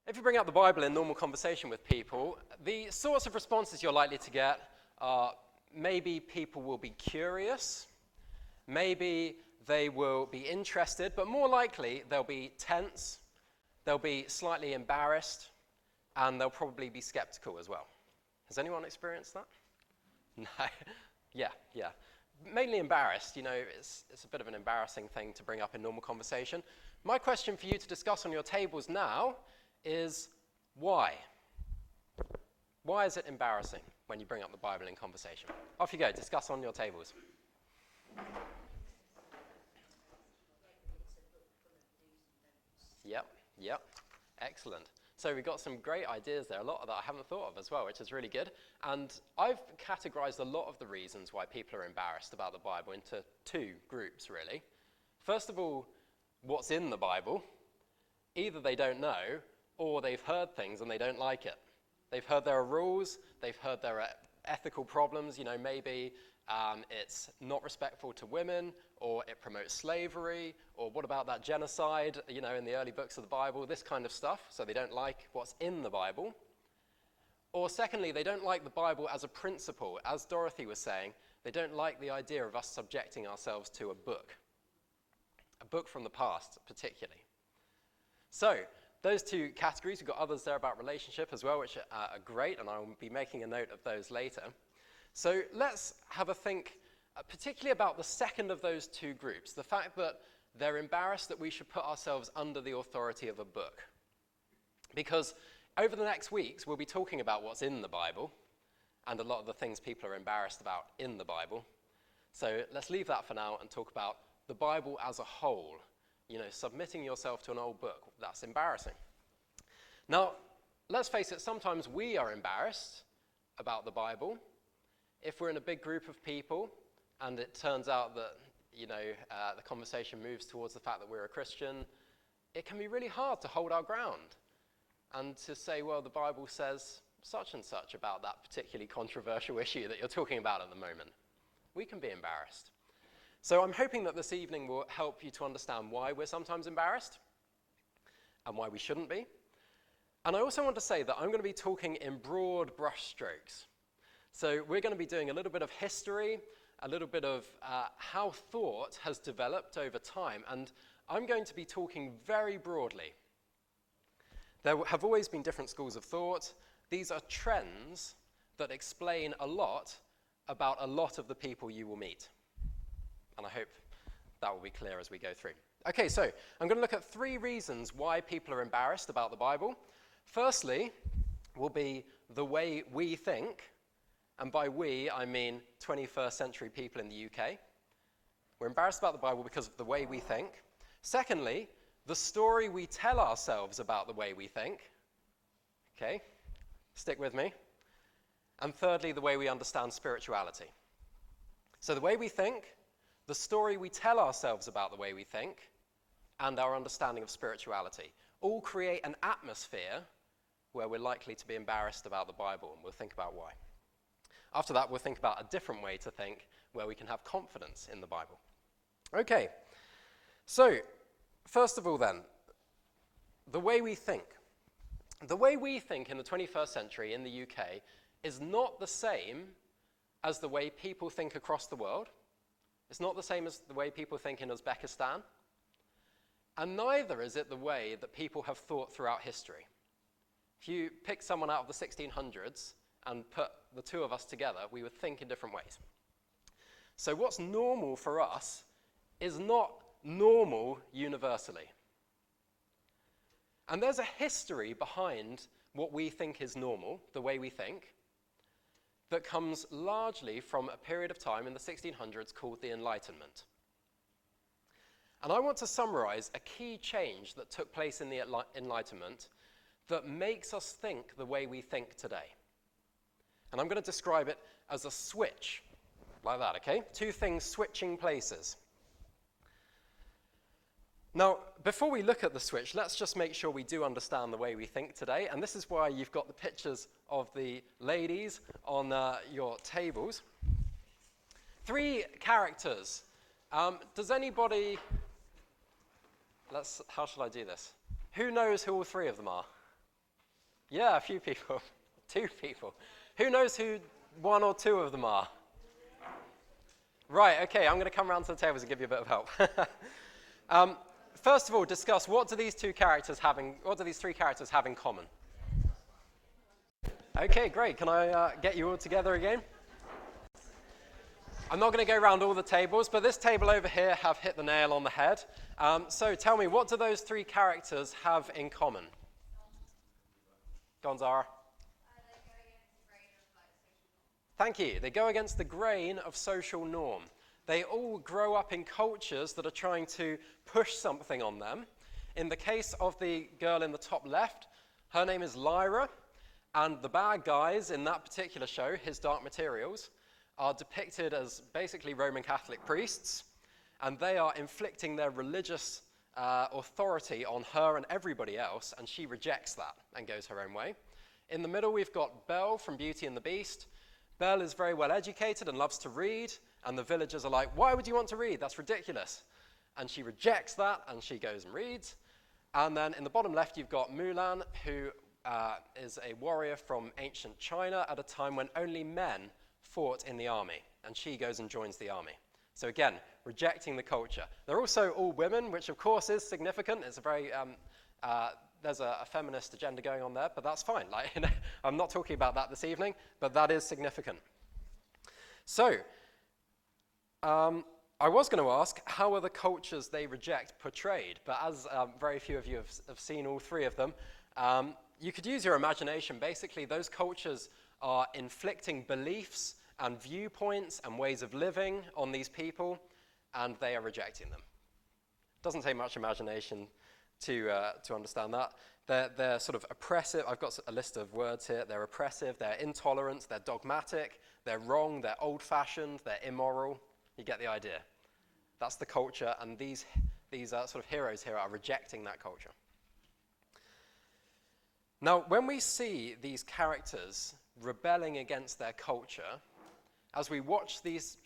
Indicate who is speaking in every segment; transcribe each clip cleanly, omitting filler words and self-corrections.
Speaker 1: If you bring up the Bible in normal conversation with people, the sorts of responses you're likely to get are maybe people will be curious, maybe they will be interested, but more likely they'll be tense, they'll be slightly embarrassed, and they'll probably be skeptical as well. Has anyone experienced that? No. Yeah. Mainly embarrassed. It's a bit of an embarrassing thing to bring up in normal conversation. My question for you to discuss on your tables now is why? Why is it embarrassing when you bring up the Bible in conversation? Off you go, discuss on your tables. Yep, excellent. So we've got some great ideas there, a lot that I haven't thought of as well, which is really good. And I've categorized a lot of the reasons why people are embarrassed about the Bible into two groups, really. First of all, what's in the Bible. Either they don't know, or they've heard things and they don't like it. They've heard there are rules, they've heard there are ethical problems, maybe it's not respectful to women, or it promotes slavery, or what about that genocide, in the early books of the Bible, this kind of stuff, so they don't like what's in the Bible. Or secondly, they don't like the Bible as a principle. As Dorothy was saying, they don't like the idea of us subjecting ourselves to a book from the past particularly. So, those two categories, we've got others there about relationship as well, which are great, and I will be making a note of those later. So let's have a think, particularly about the second of those two groups, the fact that they're embarrassed that we should put ourselves under the authority of a book. Because over the next weeks, we'll be talking about what's in the Bible, and a lot of the things people are embarrassed about in the Bible. So let's leave that for now and talk about the Bible as a whole. Submitting yourself to an old book, that's embarrassing. Now, let's face it, sometimes we are embarrassed about the Bible. If we're in a big group of people and it turns out that, the conversation moves towards the fact that we're a Christian, it can be really hard to hold our ground and to say, well, the Bible says such and such about that particularly controversial issue that you're talking about at the moment. We can be embarrassed. So I'm hoping that this evening will help you to understand why we're sometimes embarrassed and why we shouldn't be. And I also want to say that I'm going to be talking in broad brushstrokes. So we're going to be doing a little bit of history, a little bit of how thought has developed over time, and I'm going to be talking very broadly. There have always been different schools of thought. These are trends that explain a lot about a lot of the people you will meet. And I hope that will be clear as we go through. Okay, so I'm going to look at 3 reasons why people are embarrassed about the Bible. Firstly, will be the way we think, and by we, I mean 21st century people in the UK. We're embarrassed about the Bible because of the way we think. Secondly, the story we tell ourselves about the way we think. Okay, stick with me. And thirdly, the way we understand spirituality. So the way we think, the story we tell ourselves about the way we think, and our understanding of spirituality all create an atmosphere where we're likely to be embarrassed about the Bible, and we'll think about why. After that, we'll think about a different way to think where we can have confidence in the Bible. Okay, so first of all then, the way we think. The way we think in the 21st century in the UK is not the same as the way people think across the world. It's not the same as the way people think in Uzbekistan. And neither is it the way that people have thought throughout history. If you pick someone out of the 1600s and put the two of us together, we would think in different ways. So what's normal for us is not normal universally. And there's a history behind what we think is normal, the way we think, that comes largely from a period of time in the 1600s called the Enlightenment. And I want to summarize a key change that took place in the Enlightenment that makes us think the way we think today. And I'm going to describe it as a switch, like that, okay? 2 things switching places. Now, before we look at the switch, let's just make sure we do understand the way we think today. And this is why you've got the pictures of the ladies on your tables. 3 characters. Does anybody... how shall I do this? Who knows who all 3 of them are? Yeah, a few people. 2 people. Who knows who 1 or 2 of them are? Right, okay, I'm going to come around to the tables and give you a bit of help. First of all, discuss what do these 3 characters have in common? Okay, great. Can I get you all together again? I'm not going to go around all the tables, but this table over here have hit the nail on the head. So tell me, what do those 3 characters have in common? Go on, Zara. Thank you. They go against the grain of social norm. They all grow up in cultures that are trying to push something on them. In the case of the girl in the top left, her name is Lyra, and the bad guys in that particular show, His Dark Materials, are depicted as basically Roman Catholic priests, and they are inflicting their religious authority on her and everybody else, and she rejects that and goes her own way. In the middle, we've got Belle from Beauty and the Beast. Belle is very well educated and loves to read, and the villagers are like, why would you want to read? That's ridiculous. And she rejects that, and she goes and reads. And then in the bottom left, you've got Mulan, who is a warrior from ancient China at a time when only men fought in the army, and she goes and joins the army. So again, rejecting the culture. They're also all women, which of course is significant. It's a very, there's a feminist agenda going on there, but that's fine. Like, I'm not talking about that this evening, but that is significant. So, I was going to ask, how are the cultures they reject portrayed? But as very few of you have seen all 3 of them, you could use your imagination. Basically, those cultures are inflicting beliefs and viewpoints and ways of living on these people, and they are rejecting them. Doesn't take much imagination to understand that. They're sort of oppressive. I've got a list of words here. They're oppressive, they're intolerant, they're dogmatic, they're wrong, they're old-fashioned, they're immoral. You get the idea. That's the culture, and these sort of heroes here are rejecting that culture. Now, when we see these characters rebelling against their culture, as we watch these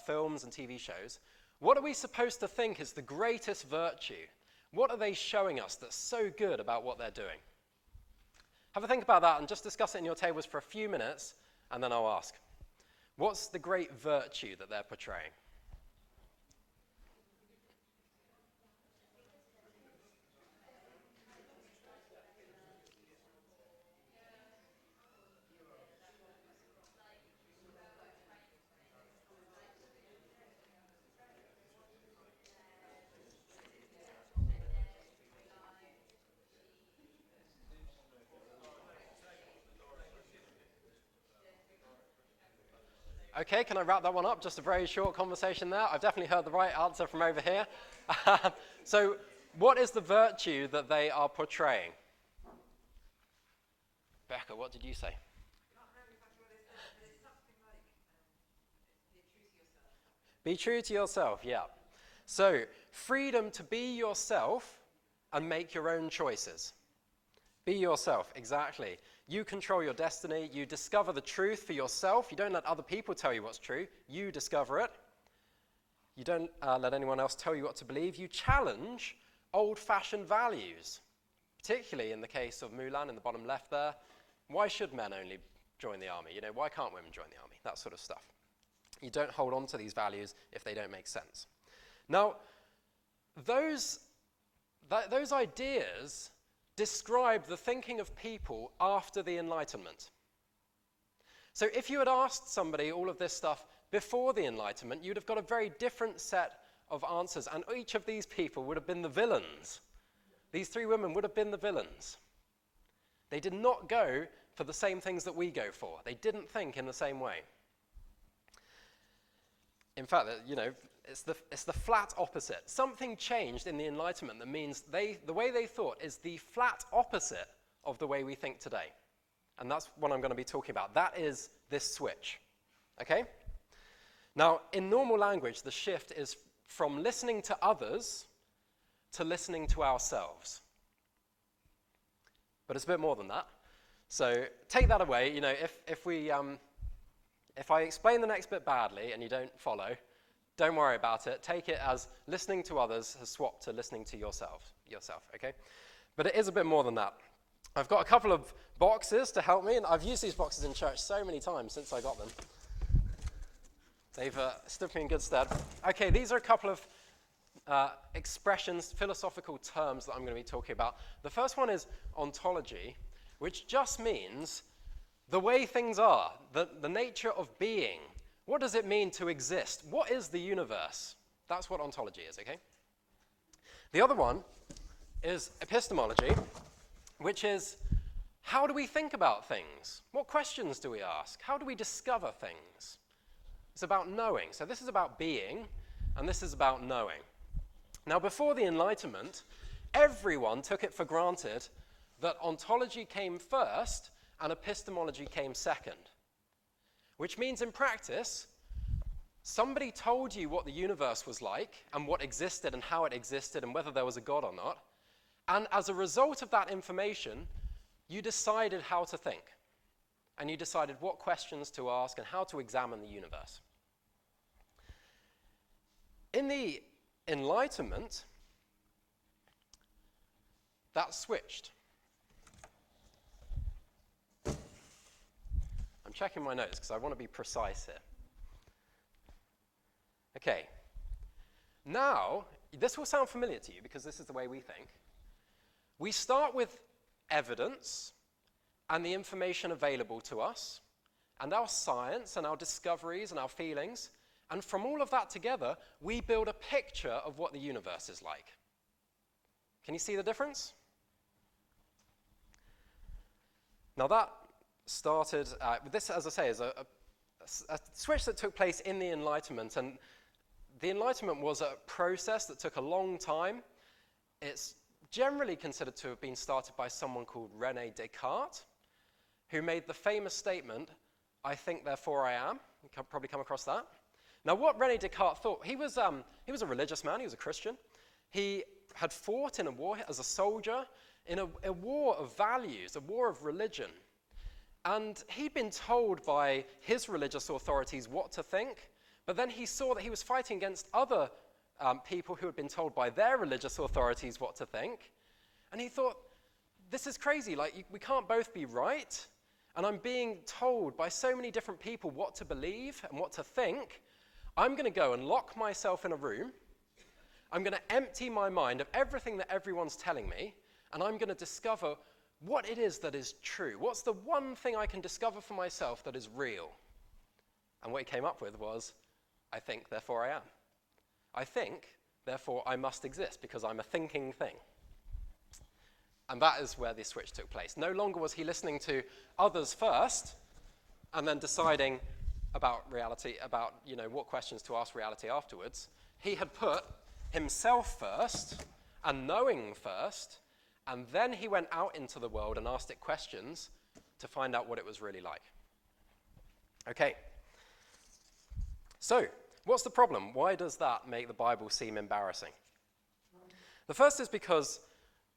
Speaker 1: films and TV shows, what are we supposed to think is the greatest virtue? What are they showing us that's so good about what they're doing? Have a think about that and just discuss it in your tables for a few minutes, and then I'll ask. What's the great virtue that they're portraying? Okay, can I wrap that one up? Just a very short conversation there. I've definitely heard the right answer from over here. So, what is the virtue that they are portraying? Becca, what did you say? Be true to yourself, yeah. So, freedom to be yourself and make your own choices. Be yourself, exactly. You control your destiny. You discover the truth for yourself. You don't let other people tell you what's true. You discover it. You don't let anyone else tell you what to believe. You challenge old-fashioned values, particularly in the case of Mulan in the bottom left there. Why should men only join the army? Why can't women join the army? That sort of stuff. You don't hold on to these values if they don't make sense. Now, those ideas describe the thinking of people after the Enlightenment. So if you had asked somebody all of this stuff before the Enlightenment, you'd have got a very different set of answers, and each of these people would have been the villains. These 3 women would have been the villains. They did not go for the same things that we go for. They didn't think in the same way. In fact, it's the flat opposite. Something changed in the Enlightenment that means the way they thought is the flat opposite of the way we think today. And that's what I'm going to be talking about. That is this switch. Okay? Now, in normal language, the shift is from listening to others to listening to ourselves. But it's a bit more than that. So take that away. If I explain the next bit badly and you don't follow, don't worry about it. Take it as listening to others has swapped to listening to yourself, okay? But it is a bit more than that. I've got a couple of boxes to help me, and I've used these boxes in church so many times since I got them. They've stood me in good stead. Okay, these are a couple of expressions, philosophical terms that I'm going to be talking about. The first one is ontology, which just means the way things are, the nature of being. What does it mean to exist? What is the universe? That's what ontology is, okay? The other one is epistemology, which is how do we think about things? What questions do we ask? How do we discover things? It's about knowing. So this is about being, and this is about knowing. Now, before the Enlightenment, everyone took it for granted that ontology came first and epistemology came second, which means in practice, somebody told you what the universe was like and what existed and how it existed and whether there was a God or not, and as a result of that information, you decided how to think, and you decided what questions to ask and how to examine the universe. In the Enlightenment, that switched. I'm checking my notes because I want to be precise here. Okay. Now, this will sound familiar to you because this is the way we think. We start with evidence and the information available to us, and our science and our discoveries and our feelings, and from all of that together, we build a picture of what the universe is like. Can you see the difference? Now that started, this, as I say, is a switch that took place in the Enlightenment, and the Enlightenment was a process that took a long time. It's generally considered to have been started by someone called Rene Descartes, who made the famous statement, "I think, therefore I am." You've probably come across that. Now, what Rene Descartes thought, he was a religious man, he was a Christian. He had fought in a war as a soldier, in a war of values, a war of religion. And he'd been told by his religious authorities what to think, but then he saw that he was fighting against other people who had been told by their religious authorities what to think. And he thought, this is crazy, like we can't both be right. And I'm being told by so many different people what to believe and what to think. I'm going to go and lock myself in a room. I'm going to empty my mind of everything that everyone's telling me, and I'm going to discover what it is that is true. What's the one thing I can discover for myself that is real? And what he came up with was, I think, therefore I am. I think, therefore I must exist, because I'm a thinking thing. And that is where the switch took place. No longer was he listening to others first, and then deciding about reality, about what questions to ask reality afterwards. He had put himself first, and knowing first, and then he went out into the world and asked it questions to find out what it was really like. Okay. So, what's the problem? Why does that make the Bible seem embarrassing? The first is because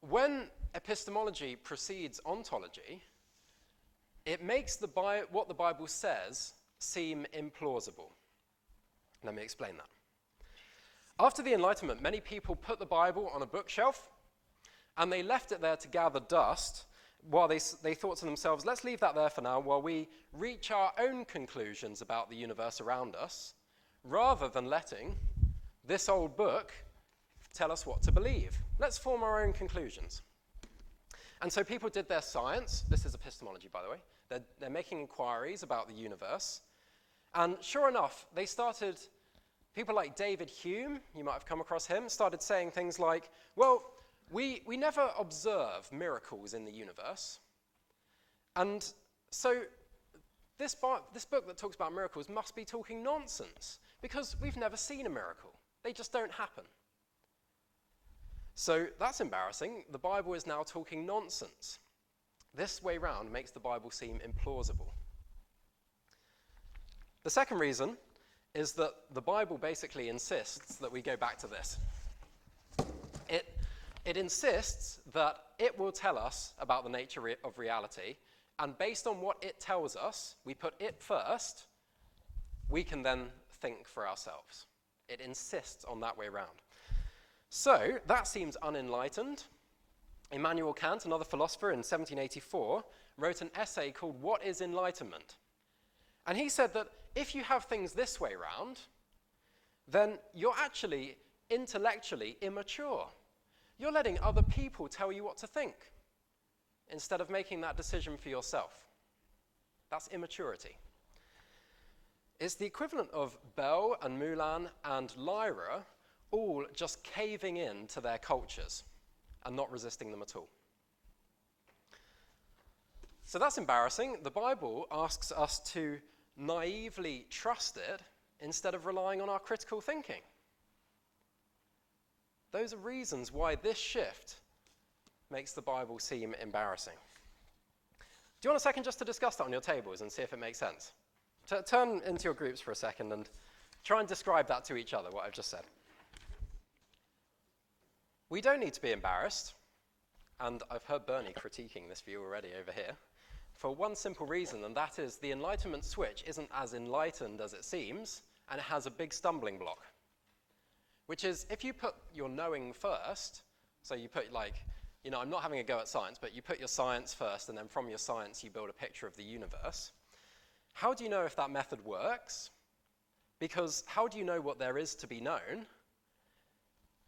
Speaker 1: when epistemology precedes ontology, it makes what the Bible says seem implausible. Let me explain that. After the Enlightenment, many people put the Bible on a bookshelf, and they left it there to gather dust while they thought to themselves, let's leave that there for now while we reach our own conclusions about the universe around us, rather than letting this old book tell us what to believe. Let's form our own conclusions. And so people did their science. This is epistemology, by the way. They're making inquiries about the universe. And sure enough, people like David Hume, you might have come across him, started saying things like, well, we never observe miracles in the universe. And so this book that talks about miracles must be talking nonsense, because we've never seen a miracle. They just don't happen. So that's embarrassing. The Bible is now talking nonsense. This way round makes the Bible seem implausible. The second reason is that the Bible basically insists that we go back to this. It insists that it will tell us about the nature of reality, and based on what it tells us, we put it first, we can then think for ourselves. It insists on that way round. So that seems unenlightened, Immanuel Kant, another philosopher in 1784, wrote an essay called What is Enlightenment? And he said that if you have things this way round, then you're actually intellectually immature. You're letting other people tell you what to think instead of making that decision for yourself. That's immaturity. It's the equivalent of Belle and Moulin and Lyra all just caving in to their cultures and not resisting them at all. So that's embarrassing. The Bible asks us to naively trust it instead of relying on our critical thinking. Those are reasons why this shift makes the Bible seem embarrassing. Do you want a second just to discuss that on your tables and see if it makes sense? Turn into your groups for a second and try and describe that to each other, what I've just said. We don't need to be embarrassed, and I've heard Bernie critiquing this view already over here, for one simple reason, and that is the Enlightenment switch isn't as enlightened as it seems, and it has a big stumbling block, which is if you put your knowing first, so you put I'm not having a go at science, but you put your science first, and then from your science you build a picture of the universe. How do you know if that method works? Because how do you know what there is to be known?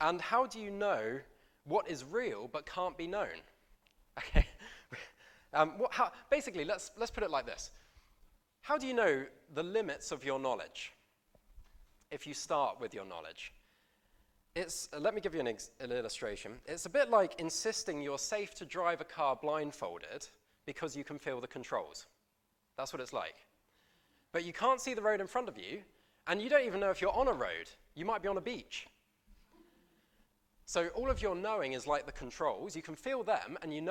Speaker 1: And how do you know what is real but can't be known? Okay. Basically, let's put it like this. How do you know the limits of your knowledge if you start with your knowledge? Let me give you an illustration. It's a bit like insisting you're safe to drive a car blindfolded because you can feel the controls. That's what it's like. But you can't see the road in front of you, and you don't even know if you're on a road. You might be on a beach. So all of your knowing is like the controls. You can feel them, and you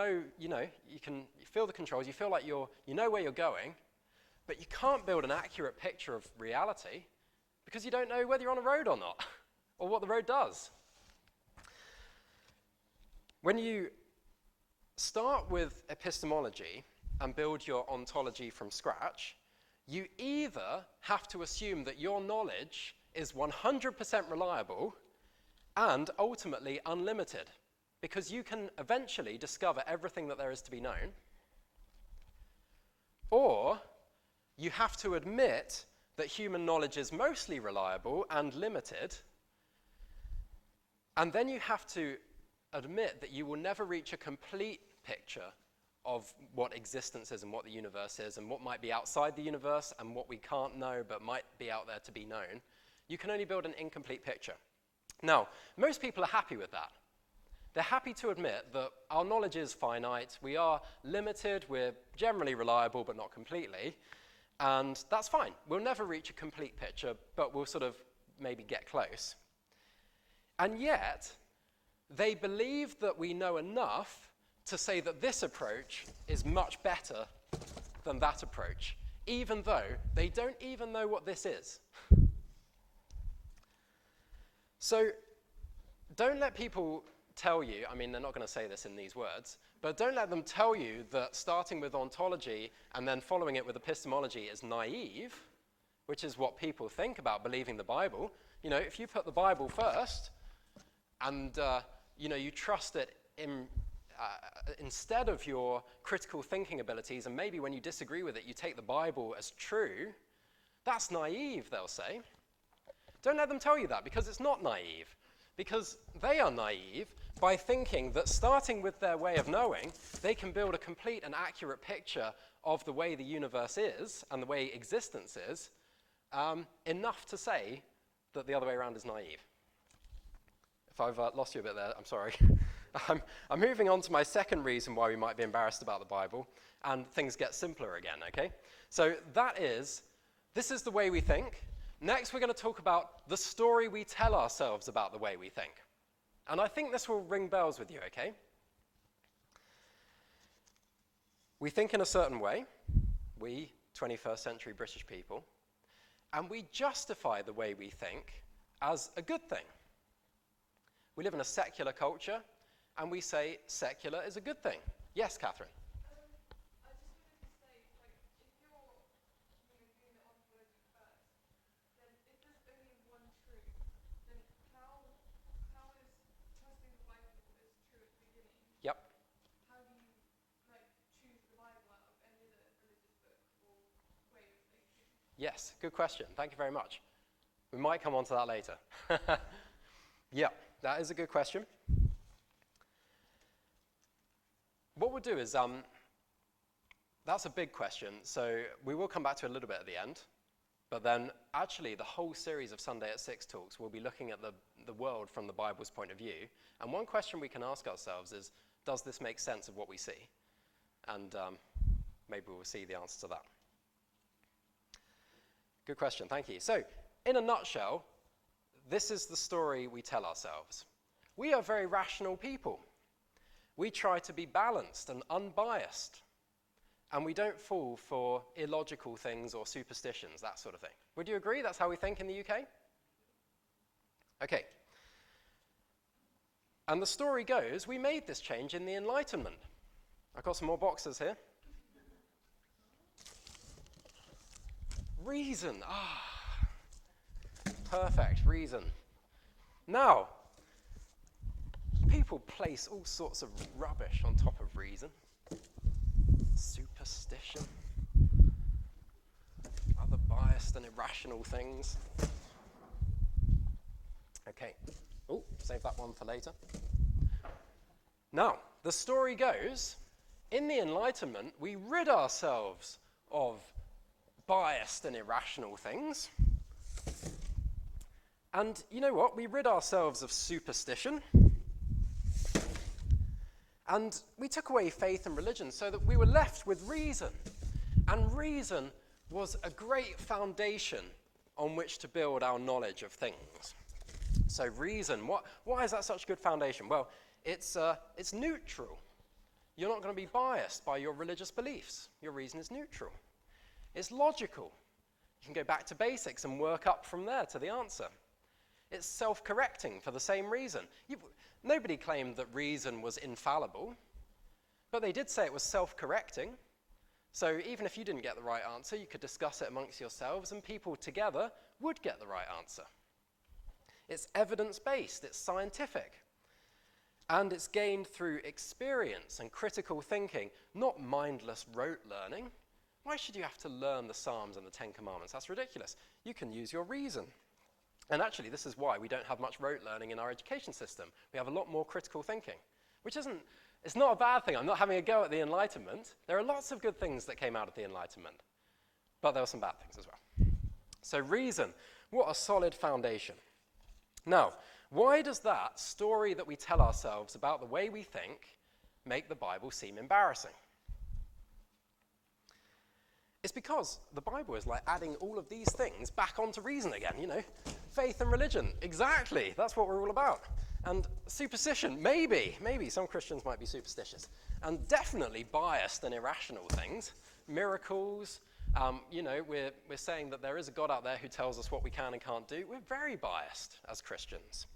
Speaker 1: feel the controls. You feel like you know where you're going, but you can't build an accurate picture of reality because you don't know whether you're on a road or not, or what the road does. When you start with epistemology and build your ontology from scratch, you either have to assume that your knowledge is 100% reliable and ultimately unlimited, because you can eventually discover everything that there is to be known, or you have to admit that human knowledge is mostly reliable and limited, and then you have to admit that you will never reach a complete picture of what existence is and what the universe is and what might be outside the universe and what we can't know but might be out there to be known. You can only build an incomplete picture. Now, most people are happy with that. They're happy to admit that our knowledge is finite, we are limited, we're generally reliable but not completely, and that's fine. We'll never reach a complete picture, but we'll sort of maybe get close. And yet, they believe that we know enough to say that this approach is much better than that approach, even though they don't even know what this is. So don't let people tell you, I mean, they're not going to say this in these words, but don't let them tell you that starting with ontology and then following it with epistemology is naive, which is what people think about believing the Bible. You know, if you put the Bible first and you trust it instead of your critical thinking abilities, and maybe when you disagree with it, you take the Bible as true, that's naive, they'll say. Don't let them tell you that, because it's not naive. Because they are naive by thinking that starting with their way of knowing, they can build a complete and accurate picture of the way the universe is and the way existence is, enough to say that the other way around is naive. If I've lost you a bit there, I'm sorry. I'm moving on to my second reason why we might be embarrassed about the Bible, and things get simpler again, okay? So this is the way we think. Next, we're going to talk about the story we tell ourselves about the way we think. And I think this will ring bells with you, okay? We think in a certain way, we 21st century British people, and we justify the way we think as a good thing. We live in a secular culture, and we say secular is a good thing. Yes, Catherine?
Speaker 2: I just wanted to say, if you're doing the ontology first, then if there's only one truth, then how is trusting the Bible as true at the beginning?
Speaker 1: Yep. Yes, good question. Thank you very much. We might come on to that later. Yeah, that is a good question. What we'll do is, that's a big question, so we will come back to it a little bit at the end. But then, actually, the whole series of Sunday at 6 talks will be looking at the world from the Bible's point of view. And one question we can ask ourselves is, does this make sense of what we see? And maybe we'll see the answer to that. Good question, thank you. So, in a nutshell, this is the story we tell ourselves. We are very rational people. We try to be balanced and unbiased. And we don't fall for illogical things or superstitions, that sort of thing. Would you agree that's how we think in the UK? Okay. And the story goes, we made this change in the Enlightenment. I've got some more boxes here. Reason. Perfect, reason. Now, people place all sorts of rubbish on top of reason. Superstition, other biased and irrational things. Okay. Oh, save that one for later. Now, the story goes, in the Enlightenment, we rid ourselves of biased and irrational things. And you know what? We rid ourselves of superstition. And we took away faith and religion so that we were left with reason. And reason was a great foundation on which to build our knowledge of things. So reason, why is that such a good foundation? Well, it's neutral. You're not going to be biased by your religious beliefs. Your reason is neutral. It's logical. You can go back to basics and work up from there to the answer. It's self-correcting for the same reason. Nobody claimed that reason was infallible, but they did say it was self-correcting. So even if you didn't get the right answer, you could discuss it amongst yourselves, and people together would get the right answer. It's evidence-based, it's scientific, and it's gained through experience and critical thinking, not mindless rote learning. Why should you have to learn the Psalms and the Ten Commandments? That's ridiculous. You can use your reason. And actually, this is why we don't have much rote learning in our education system. We have a lot more critical thinking, which it's not a bad thing. I'm not having a go at the Enlightenment. There are lots of good things that came out of the Enlightenment, but there were some bad things as well. So reason, what a solid foundation. Now, why does that story that we tell ourselves about the way we think make the Bible seem embarrassing? It's because the Bible is like adding all of these things back onto reason again, you know. Faith and religion, exactly, that's what we're all about. And superstition, maybe some Christians might be superstitious. And definitely biased and irrational things. Miracles, you know, we're saying that there is a God out there who tells us what we can and can't do. We're very biased as Christians.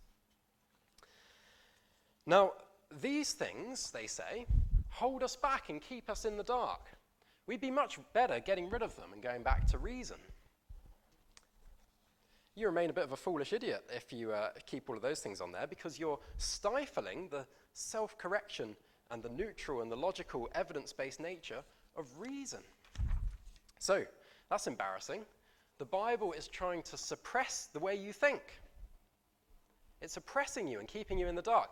Speaker 1: Now, these things, they say, hold us back and keep us in the dark. We'd be much better getting rid of them and going back to reason. You remain a bit of a foolish idiot if you keep all of those things on there, because you're stifling the self-correction and the neutral and the logical evidence-based nature of reason. So, that's embarrassing. The Bible is trying to suppress the way you think. It's suppressing you and keeping you in the dark.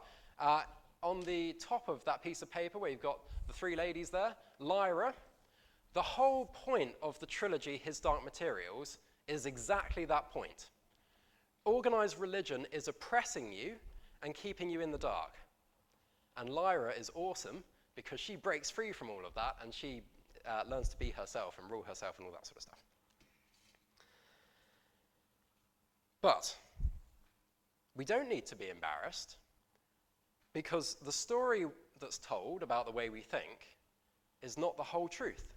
Speaker 1: On the top of that piece of paper where you've got the three ladies there, Lyra, the whole point of the trilogy, His Dark Materials, is exactly that point. Organized religion is oppressing you and keeping you in the dark. And Lyra is awesome because she breaks free from all of that and she learns to be herself and rule herself and all that sort of stuff. But we don't need to be embarrassed because the story that's told about the way we think is not the whole truth.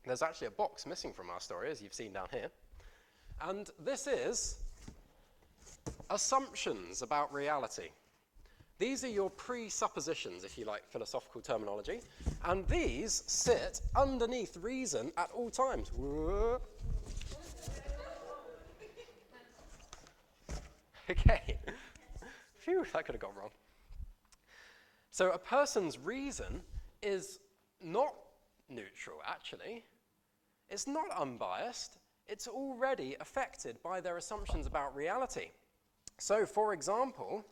Speaker 1: There's actually a box missing from our story, as you've seen down here. And this is assumptions about reality. These are your presuppositions, if you like philosophical terminology. And these sit underneath reason at all times. Okay. Phew, that could have gone wrong. So a person's reason is not neutral, actually. It's not unbiased. It's already affected by their assumptions about reality. So, for example,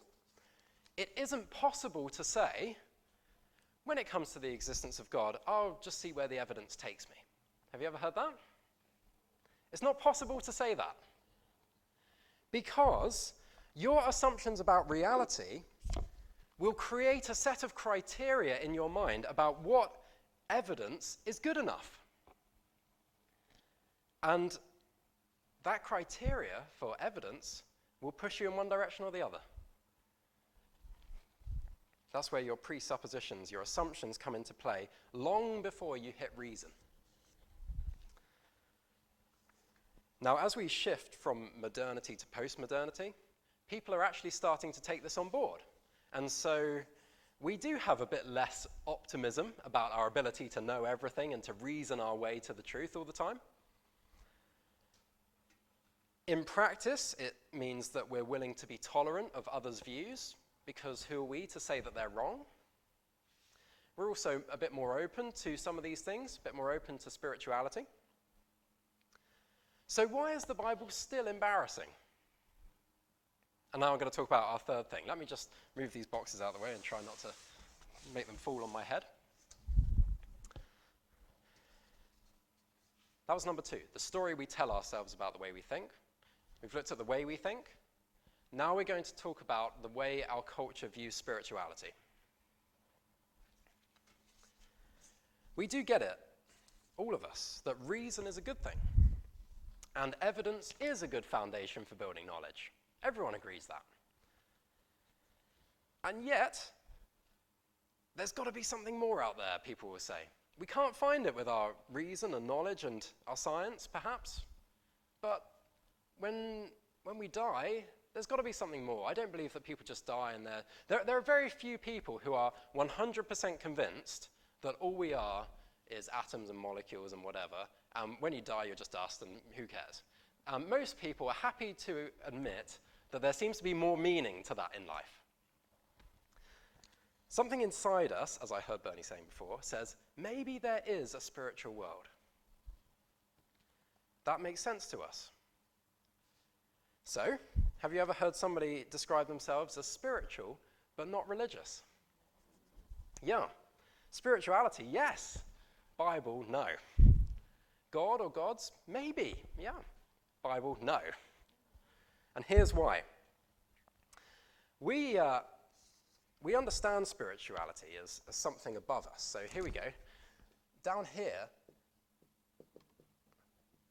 Speaker 1: it isn't possible to say, when it comes to the existence of God, I'll just see where the evidence takes me. Have you ever heard that? It's not possible to say that. Because your assumptions about reality will create a set of criteria in your mind about what evidence is good enough. And that criteria for evidence will push you in one direction or the other. That's where your presuppositions, your assumptions come into play long before you hit reason. Now, as we shift from modernity to post-modernity, people are actually starting to take this on board. And so we do have a bit less optimism about our ability to know everything and to reason our way to the truth all the time. In practice, it means that we're willing to be tolerant of others' views, because who are we to say that they're wrong? We're also a bit more open to some of these things, a bit more open to spirituality. So why is the Bible still embarrassing? And now I'm going to talk about our third thing. Let me just move these boxes out of the way and try not to make them fall on my head. That was number 2, the story we tell ourselves about the way we think. We've looked at the way we think. Now we're going to talk about the way our culture views spirituality. We do get it, all of us, that reason is a good thing. And evidence is a good foundation for building knowledge. Everyone agrees that. And yet, there's got to be something more out there, people will say. We can't find it with our reason and knowledge and our science, perhaps. But when we die, there's got to be something more. I don't believe that people just die and there are very few people who are 100% convinced that all we are is atoms and molecules and whatever. When you die, you're just dust, and who cares? Most people are happy to admit that there seems to be more meaning to that in life. Something inside us, as I heard Bernie saying before, says, maybe there is a spiritual world. That makes sense to us. So, have you ever heard somebody describe themselves as spiritual, but not religious? Yeah. Spirituality, yes. Bible, no. God or gods, maybe, yeah. Bible, no. And here's why. We understand spirituality as something above us. So here we go. Down here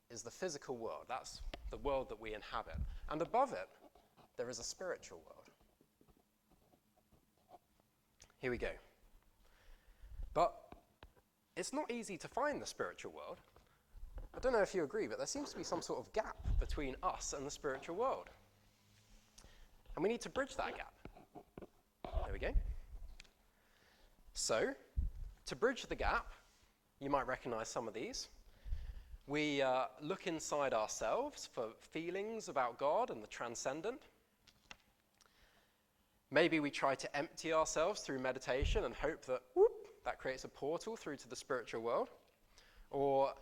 Speaker 1: is the physical world. That's the world that we inhabit. And above it, there is a spiritual world. Here we go. But it's not easy to find the spiritual world. I don't know if you agree, but there seems to be some sort of gap between us and the spiritual world. And we need to bridge that gap. There we go. So, to bridge the gap, you might recognize some of these. We look inside ourselves for feelings about God and the transcendent. Maybe we try to empty ourselves through meditation and hope that, that creates a portal through to the spiritual world. Or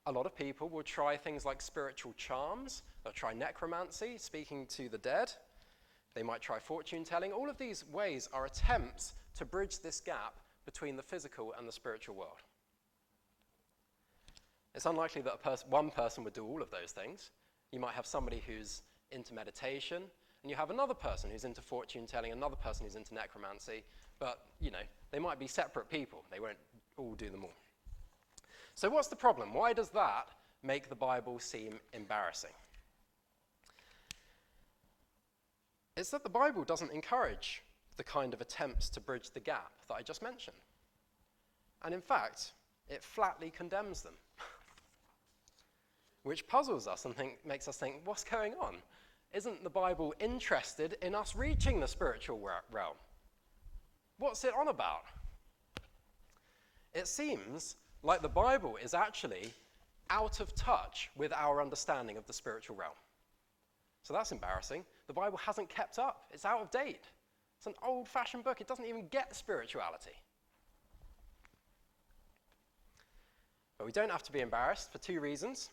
Speaker 1: a lot of people will try things like spiritual charms. They'll try necromancy, speaking to the dead. They might try fortune telling. All of these ways are attempts to bridge this gap between the physical and the spiritual world. It's unlikely that one person would do all of those things. You might have somebody who's into meditation, and you have another person who's into fortune telling, another person who's into necromancy, but, they might be separate people. They won't all do them all. So what's the problem? Why does that make the Bible seem embarrassing? It's that the Bible doesn't encourage the kind of attempts to bridge the gap that I just mentioned. And in fact, it flatly condemns them. Which puzzles us and makes us think, what's going on? Isn't the Bible interested in us reaching the spiritual realm? What's it on about? It seems like the Bible is actually out of touch with our understanding of the spiritual realm. So that's embarrassing. The Bible hasn't kept up. It's out of date. It's an old-fashioned book. It doesn't even get spirituality. But we don't have to be embarrassed for two reasons.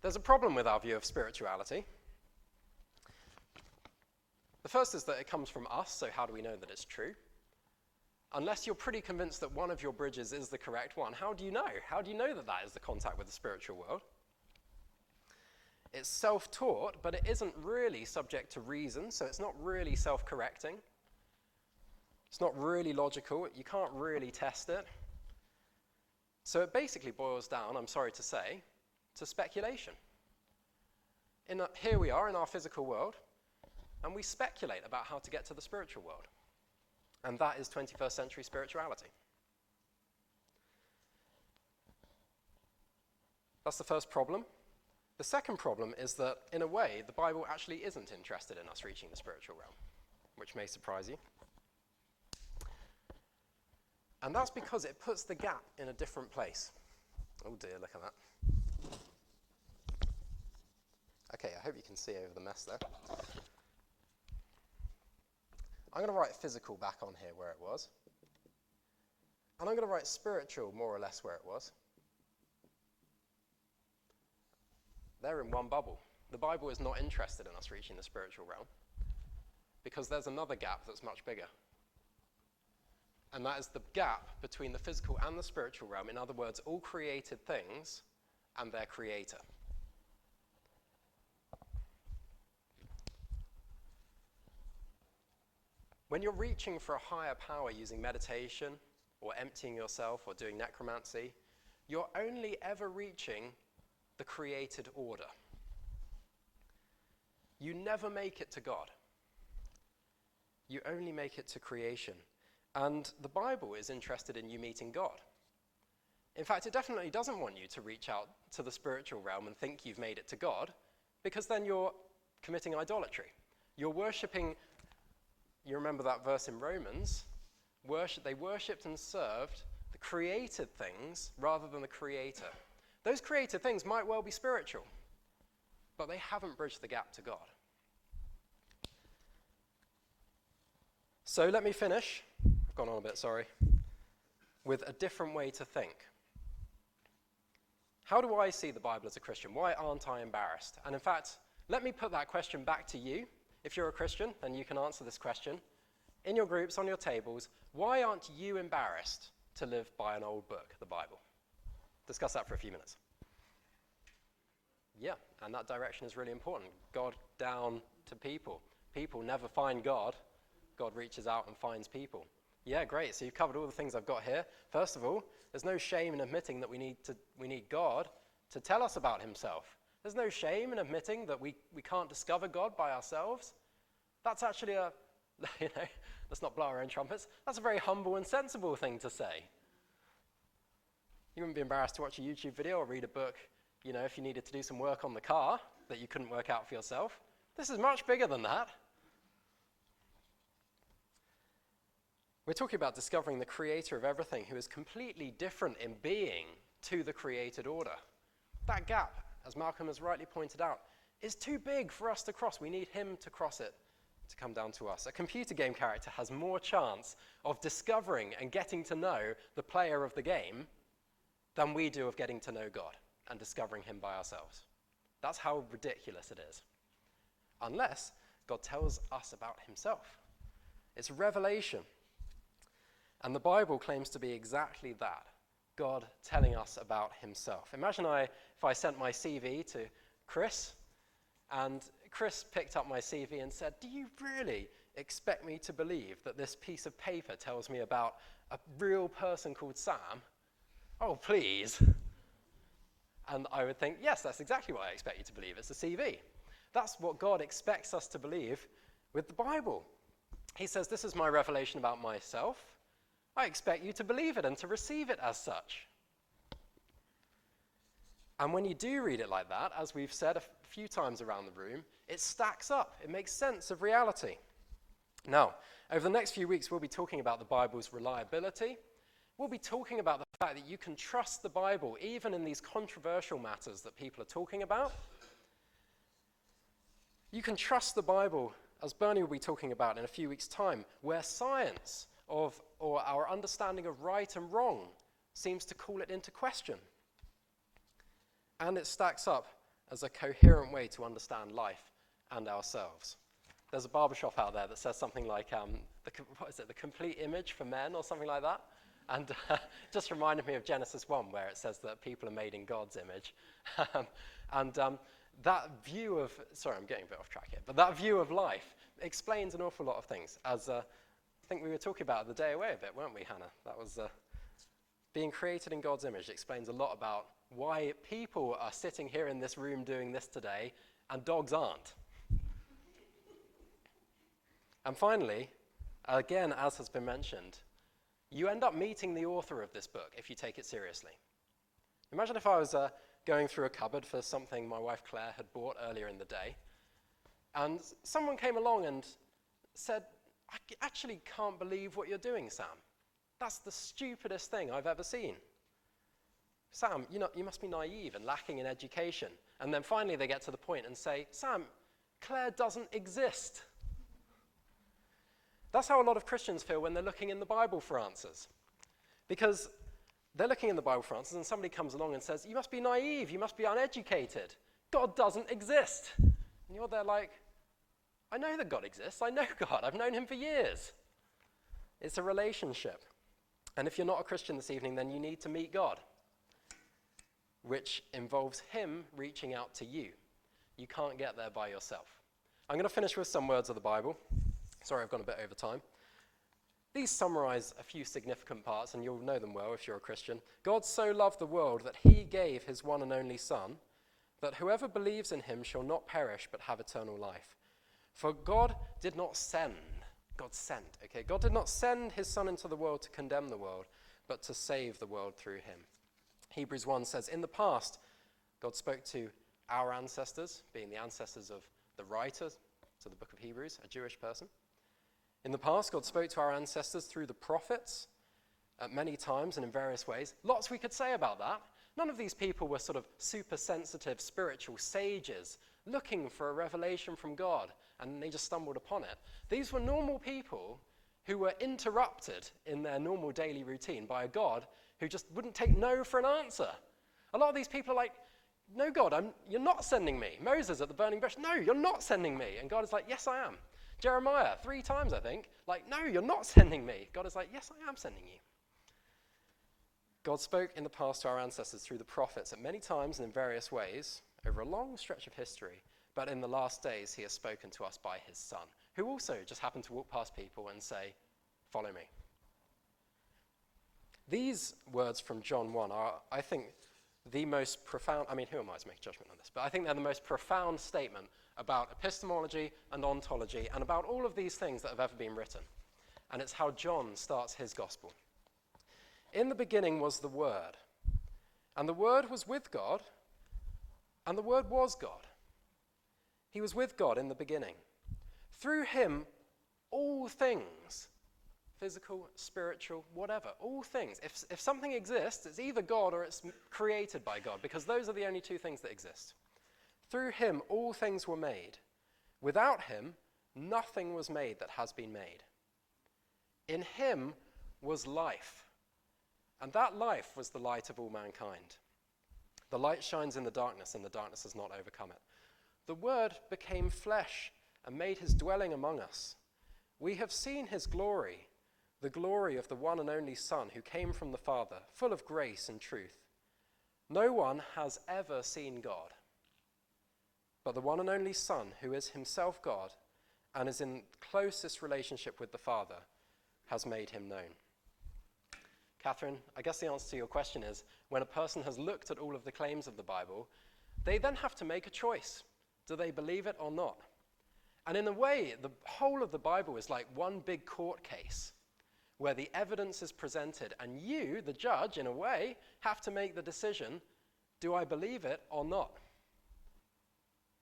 Speaker 1: There's a problem with our view of spirituality. The first is that it comes from us, so how do we know that it's true? Unless you're pretty convinced that one of your bridges is the correct one, how do you know? How do you know that that is the contact with the spiritual world? It's self-taught, but it isn't really subject to reason, so it's not really self-correcting. It's not really logical. You can't really test it. So it basically boils down, I'm sorry to say, to speculation. Here we are in our physical world, and we speculate about how to get to the spiritual world. And that is 21st century spirituality. That's the first problem. The second problem is that, in a way, the Bible actually isn't interested in us reaching the spiritual realm, which may surprise you. And that's because it puts the gap in a different place. Oh dear, look at that. Okay, I hope you can see over the mess there. I'm going to write physical back on here where it was. And I'm going to write spiritual more or less where it was. They're in one bubble. The Bible is not interested in us reaching the spiritual realm because there's another gap that's much bigger. And that is the gap between the physical and the spiritual realm. In other words, all created things and their creator. When you're reaching for a higher power using meditation or emptying yourself or doing necromancy, you're only ever reaching the created order. You never make it to God. You only make it to creation. And the Bible is interested in you meeting God. In fact, it definitely doesn't want you to reach out to the spiritual realm and think you've made it to God, because then you're committing idolatry. You're worshipping. You remember that verse in Romans? They worshipped and served the created things rather than the creator. Those created things might well be spiritual, but they haven't bridged the gap to God. So let me finish, I've gone on a bit, sorry, with a different way to think. How do I see the Bible as a Christian? Why aren't I embarrassed? And in fact, let me put that question back to you. If you're a Christian, then you can answer this question. In your groups, on your tables, why aren't you embarrassed to live by an old book, the Bible? Discuss that for a few minutes. Yeah, and that direction is really important. God down to people. People never find God. God reaches out and finds people. Yeah, great. So you've covered all the things I've got here. First of all, there's no shame in admitting that we need God to tell us about himself. There's no shame in admitting that we can't discover God by ourselves. That's actually let's not blow our own trumpets. That's a very humble and sensible thing to say. You wouldn't be embarrassed to watch a YouTube video or read a book, if you needed to do some work on the car that you couldn't work out for yourself. This is much bigger than that. We're talking about discovering the creator of everything who is completely different in being to the created order. That gap, as Malcolm has rightly pointed out, is too big for us to cross. We need him to cross it to come down to us. A computer game character has more chance of discovering and getting to know the player of the game than we do of getting to know God and discovering him by ourselves. That's how ridiculous it is. Unless God tells us about himself. It's revelation. And the Bible claims to be exactly that. God telling us about himself. Imagine if I sent my CV to Chris, and Chris picked up my CV and said, "Do you really expect me to believe that this piece of paper tells me about a real person called Sam? Oh, please." And I would think, yes, that's exactly what I expect you to believe. It's a CV. That's what God expects us to believe with the Bible. He says, this is my revelation about myself. I expect you to believe it and to receive it as such. And when you do read it like that, as we've said a few times around the room, it stacks up. It makes sense of reality. Now, over the next few weeks, we'll be talking about the Bible's reliability. We'll be talking about the fact that you can trust the Bible even in these controversial matters that people are talking about. You can trust the Bible, as Bernie will be talking about in a few weeks' time, where science or our understanding of right and wrong seems to call it into question. And it stacks up as a coherent way to understand life and ourselves. There's a barbershop out there that says something like, the complete image for men or something like that. And just reminded me of Genesis 1, where it says that people are made in God's image. That view of, sorry, I'm getting a bit off track here, but that view of life explains an awful lot of things. As I think we were talking about the day away a bit, weren't we, Hannah? That was being created in God's image explains a lot about why people are sitting here in this room doing this today and dogs aren't. And finally, again, as has been mentioned, you end up meeting the author of this book if you take it seriously. Imagine if I was going through a cupboard for something my wife Claire had bought earlier in the day, and someone came along and said, I actually can't believe what you're doing, Sam. That's the stupidest thing I've ever seen. Sam, you must be naive and lacking in education. And then finally they get to the point and say, Sam, Claire doesn't exist. That's how a lot of Christians feel when they're looking in the Bible for answers. Because they're looking in the Bible for answers and somebody comes along and says, you must be naive, you must be uneducated. God doesn't exist. And you're there like, I know that God exists. I know God. I've known him for years. It's a relationship. And if you're not a Christian this evening, then you need to meet God, which involves him reaching out to you. You can't get there by yourself. I'm going to finish with some words of the Bible. Sorry, I've gone a bit over time. These summarize a few significant parts, and you'll know them well if you're a Christian. God so loved the world that he gave his one and only Son, that whoever believes in him shall not perish but have eternal life. For God did not send, God sent, okay? God did not send his Son into the world to condemn the world, but to save the world through him. Hebrews 1 says, in the past, God spoke to our ancestors, being the ancestors of the writer to the book of Hebrews, a Jewish person. In the past, God spoke to our ancestors through the prophets at many times and in various ways. Lots we could say about that. None of these people were sort of super sensitive spiritual sages looking for a revelation from God, and they just stumbled upon it. These were normal people who were interrupted in their normal daily routine by a God who just wouldn't take no for an answer. A lot of these people are like, no, God, you're not sending me. Moses at the burning bush, no, you're not sending me. And God is like, yes, I am. Jeremiah, 3 times, I think, like, no, you're not sending me. God is like, yes, I am sending you. God spoke in the past to our ancestors through the prophets at many times and in various ways over a long stretch of history. But in the last days, he has spoken to us by his Son, who also just happened to walk past people and say, follow me. These words from John 1 are, I think, the most profound, I mean, who am I to make a judgment on this? But I think they're the most profound statement about epistemology and ontology and about all of these things that have ever been written. And it's how John starts his gospel. In the beginning was the Word, and the Word was with God, and the Word was God. He was with God in the beginning. Through him, all things, physical, spiritual, whatever, all things. If something exists, it's either God or it's created by God, because those are the only two things that exist. Through him, all things were made. Without him, nothing was made that has been made. In him was life, and that life was the light of all mankind. The light shines in the darkness, and the darkness has not overcome it. The Word became flesh and made his dwelling among us. We have seen his glory, the glory of the one and only Son who came from the Father, full of grace and truth. No one has ever seen God, but the one and only Son, who is himself God and is in closest relationship with the Father, has made him known. Catherine, I guess the answer to your question is, when a person has looked at all of the claims of the Bible, they then have to make a choice. Do they believe it or not? And in a way, the whole of the Bible is like one big court case where the evidence is presented, and you, the judge, in a way, have to make the decision, do I believe it or not?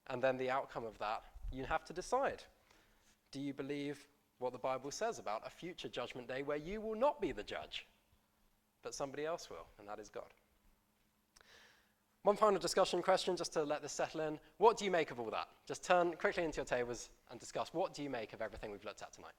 Speaker 1: And then the outcome of that, you have to decide. Do you believe what the Bible says about a future judgment day where you will not be the judge, but somebody else will, and that is God? One final discussion question, just to let this settle in. What do you make of all that? Just turn quickly into your tables and discuss, what do you make of everything we've looked at tonight?